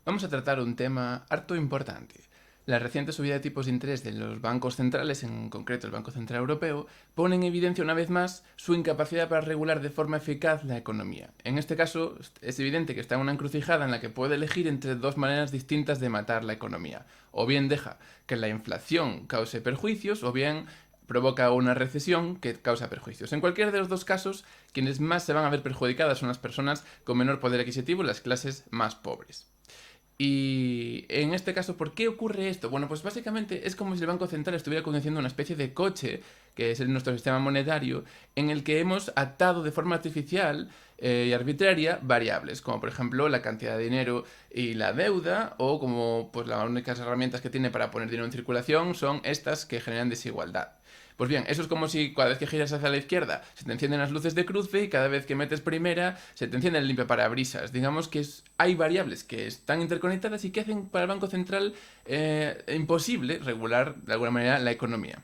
Vamos a tratar un tema harto importante. La reciente subida de tipos de interés de los bancos centrales, en concreto el Banco Central Europeo, pone en evidencia una vez más su incapacidad para regular de forma eficaz la economía. En este caso, es evidente que está en una encrucijada en la que puede elegir entre dos maneras distintas de matar la economía. O bien deja que la inflación cause perjuicios, o bien provoca una recesión que causa perjuicios. En cualquiera de los dos casos, quienes más se van a ver perjudicadas son las personas con menor poder adquisitivo y las clases más pobres. Y en este caso, ¿por qué ocurre esto? Bueno, pues básicamente es como si el Banco Central estuviera conduciendo una especie de coche, que es nuestro sistema monetario, en el que hemos atado de forma artificial y arbitraria variables, como por ejemplo la cantidad de dinero y la deuda, o como pues las únicas herramientas que tiene para poner dinero en circulación son estas que generan desigualdad. Pues bien, eso es como si cada vez que giras hacia la izquierda se te encienden las luces de cruce y cada vez que metes primera se te enciende el limpiaparabrisas. Digamos que hay variables que están interconectadas y que hacen para el Banco Central imposible regular de alguna manera la economía.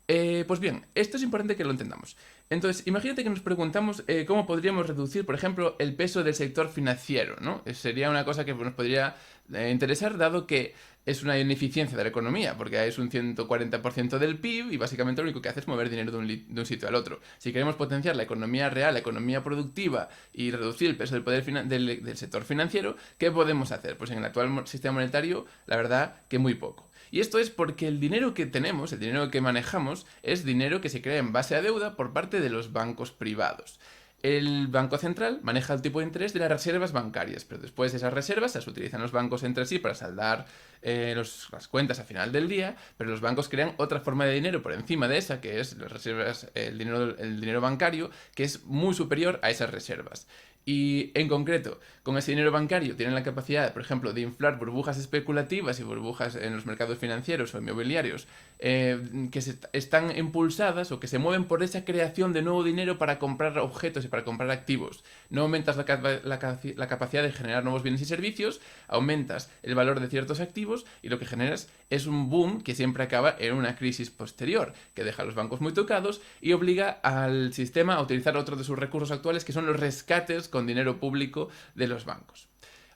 Pues bien, esto es importante que lo entendamos. Entonces, imagínate que nos preguntamos cómo podríamos reducir, por ejemplo, el peso del sector financiero, ¿no? Sería una cosa que nos podría interesar, dado que es una ineficiencia de la economía, porque es un 140% del PIB y básicamente lo único que hace es mover dinero de un sitio al otro. Si queremos potenciar la economía real, la economía productiva y reducir el peso del poder del sector financiero, ¿qué podemos hacer? Pues en el actual sistema monetario, la verdad que muy poco. Y esto es porque el dinero que tenemos, el dinero que manejamos, es dinero que se crea en base a deuda por parte de los bancos privados. El Banco Central maneja el tipo de interés de las reservas bancarias, pero después esas reservas las utilizan los bancos entre sí para saldar las cuentas a final del día, pero los bancos crean otra forma de dinero por encima de esa, que es las reservas, el dinero bancario, que es muy superior a esas reservas. Y en concreto, con ese dinero bancario tienen la capacidad, por ejemplo, de inflar burbujas especulativas y burbujas en los mercados financieros o inmobiliarios que están impulsadas o que se mueven por esa creación de nuevo dinero para comprar objetos y para comprar activos. No aumentas la capacidad de generar nuevos bienes y servicios, aumentas el valor de ciertos activos y lo que generas es un boom que siempre acaba en una crisis posterior, que deja a los bancos muy tocados y obliga al sistema a utilizar otro de sus recursos actuales, que son los rescates con dinero público de los bancos.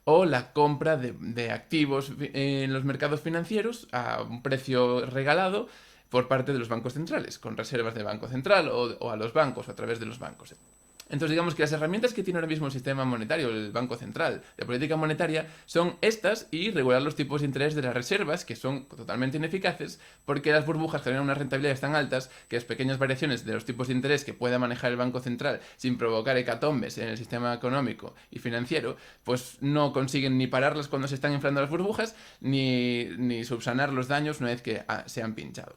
O la compra de activos en los mercados financieros a un precio regalado por parte de los bancos centrales, con reservas del Banco Central o a los bancos o a través de los bancos. Entonces digamos que las herramientas que tiene ahora mismo el sistema monetario, el Banco Central, de política monetaria, son estas y regular los tipos de interés de las reservas, que son totalmente ineficaces, porque las burbujas generan unas rentabilidades tan altas que las pequeñas variaciones de los tipos de interés que pueda manejar el Banco Central sin provocar hecatombes en el sistema económico y financiero, pues no consiguen ni pararlas cuando se están inflando las burbujas, ni subsanar los daños una vez que se han pinchado.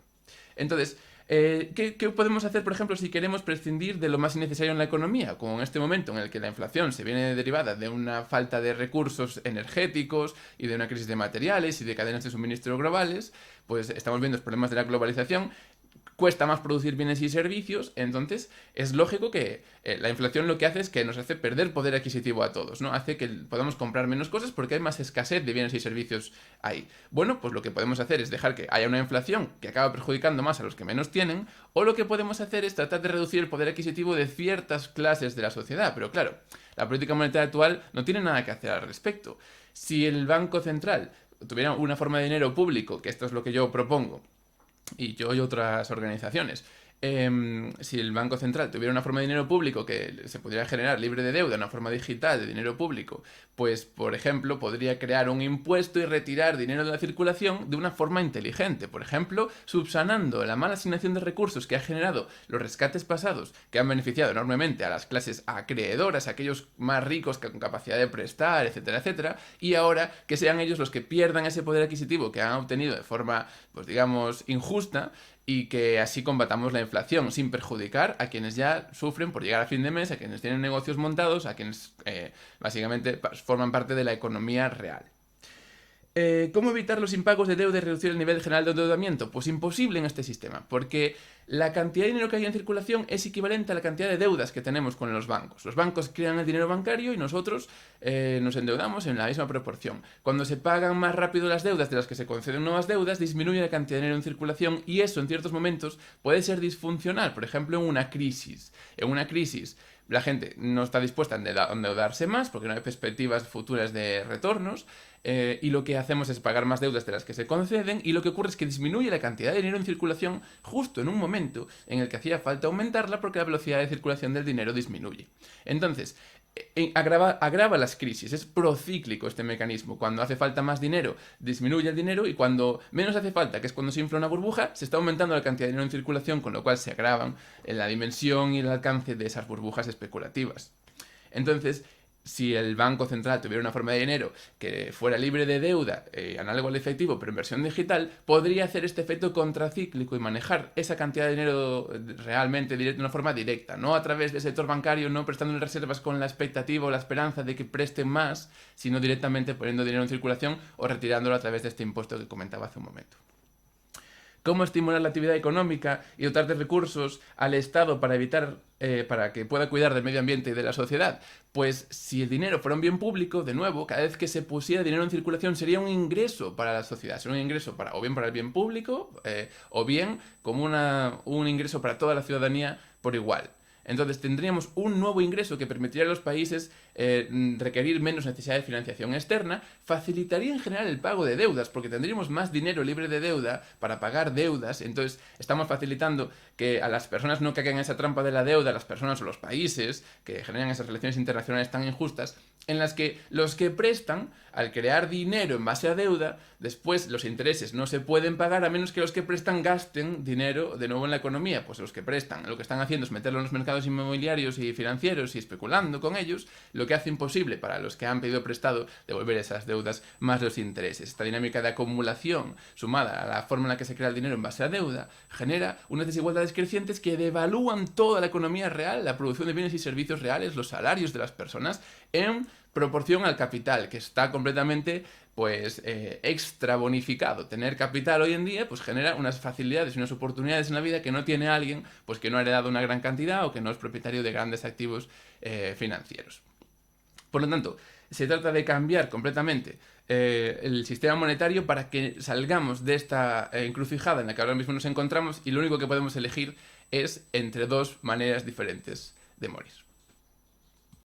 Entonces, ¿qué podemos hacer, por ejemplo, si queremos prescindir de lo más innecesario en la economía? Como en este momento en el que la inflación se viene derivada de una falta de recursos energéticos y de una crisis de materiales y de cadenas de suministro globales, pues estamos viendo los problemas de la globalización. Cuesta más producir bienes y servicios, entonces es lógico que la inflación lo que hace es que nos hace perder poder adquisitivo a todos, ¿no? Hace que podamos comprar menos cosas porque hay más escasez de bienes y servicios ahí. Bueno, pues lo que podemos hacer es dejar que haya una inflación que acaba perjudicando más a los que menos tienen, o lo que podemos hacer es tratar de reducir el poder adquisitivo de ciertas clases de la sociedad. Pero claro, la política monetaria actual no tiene nada que hacer al respecto. Si el Banco Central tuviera una forma de dinero público, que esto es lo que yo propongo, y yo y otras organizaciones. Si el Banco Central tuviera una forma de dinero público que se pudiera generar libre de deuda, una forma digital de dinero público, pues, por ejemplo, podría crear un impuesto y retirar dinero de la circulación de una forma inteligente. Por ejemplo, subsanando la mala asignación de recursos que ha generado los rescates pasados, que han beneficiado enormemente a las clases acreedoras, a aquellos más ricos con capacidad de prestar, etcétera, etcétera, y ahora que sean ellos los que pierdan ese poder adquisitivo que han obtenido de forma, pues digamos, injusta, y que así combatamos la inflación sin perjudicar a quienes ya sufren por llegar a fin de mes, a quienes tienen negocios montados, a quienes básicamente forman parte de la economía real. ¿Cómo evitar los impagos de deuda y reducir el nivel general de endeudamiento? Pues imposible en este sistema, porque la cantidad de dinero que hay en circulación es equivalente a la cantidad de deudas que tenemos con los bancos. Los bancos crean el dinero bancario y nosotros nos endeudamos en la misma proporción. Cuando se pagan más rápido las deudas de las que se conceden nuevas deudas, disminuye la cantidad de dinero en circulación y eso en ciertos momentos puede ser disfuncional, por ejemplo en una crisis. En una crisis La gente no está dispuesta a endeudarse más porque no hay perspectivas futuras de retornos, y lo que hacemos es pagar más deudas de las que se conceden, y lo que ocurre es que disminuye la cantidad de dinero en circulación justo en un momento en el que hacía falta aumentarla porque la velocidad de circulación del dinero disminuye. Entonces, agrava las crisis, es procíclico este mecanismo. Cuando hace falta más dinero, disminuye el dinero, y cuando menos hace falta, que es cuando se infla una burbuja, se está aumentando la cantidad de dinero en circulación, con lo cual se agravan la dimensión y el alcance de esas burbujas especulativas. Entonces, si el Banco Central tuviera una forma de dinero que fuera libre de deuda, análogo al efectivo, pero en versión digital, podría hacer este efecto contracíclico y manejar esa cantidad de dinero realmente de una forma directa, no a través del sector bancario, no prestando reservas con la expectativa o la esperanza de que presten más, sino directamente poniendo dinero en circulación o retirándolo a través de este impuesto que comentaba hace un momento. ¿Cómo estimular la actividad económica y dotar de recursos al Estado para que pueda cuidar del medio ambiente y de la sociedad? Pues si el dinero fuera un bien público, de nuevo, cada vez que se pusiera dinero en circulación sería un ingreso para la sociedad, sería un ingreso o bien para el bien público, o bien como un ingreso para toda la ciudadanía por igual. Entonces tendríamos un nuevo ingreso que permitiría a los países requerir menos necesidad de financiación externa, facilitaría en general el pago de deudas, porque tendríamos más dinero libre de deuda para pagar deudas. Entonces estamos facilitando que a las personas no caigan en esa trampa de la deuda, las personas o los países que generan esas relaciones internacionales tan injustas, en las que los que prestan, al crear dinero en base a deuda, después los intereses no se pueden pagar a menos que los que prestan gasten dinero de nuevo en la economía. Pues los que prestan lo que están haciendo es meterlo en los mercados inmobiliarios y financieros y especulando con ellos, lo que hace imposible para los que han pedido prestado devolver esas deudas más los intereses. Esta dinámica de acumulación, sumada a la forma en la que se crea el dinero en base a deuda, genera unas desigualdades crecientes que devalúan toda la economía real, la producción de bienes y servicios reales, los salarios de las personas, en proporción al capital, que está completamente extra bonificado. Tener capital hoy en día pues genera unas facilidades y unas oportunidades en la vida que no tiene alguien pues que no ha heredado una gran cantidad o que no es propietario de grandes activos financieros. Por lo tanto, se trata de cambiar completamente el sistema monetario para que salgamos de esta encrucijada en la que ahora mismo nos encontramos, y lo único que podemos elegir es entre dos maneras diferentes de morir.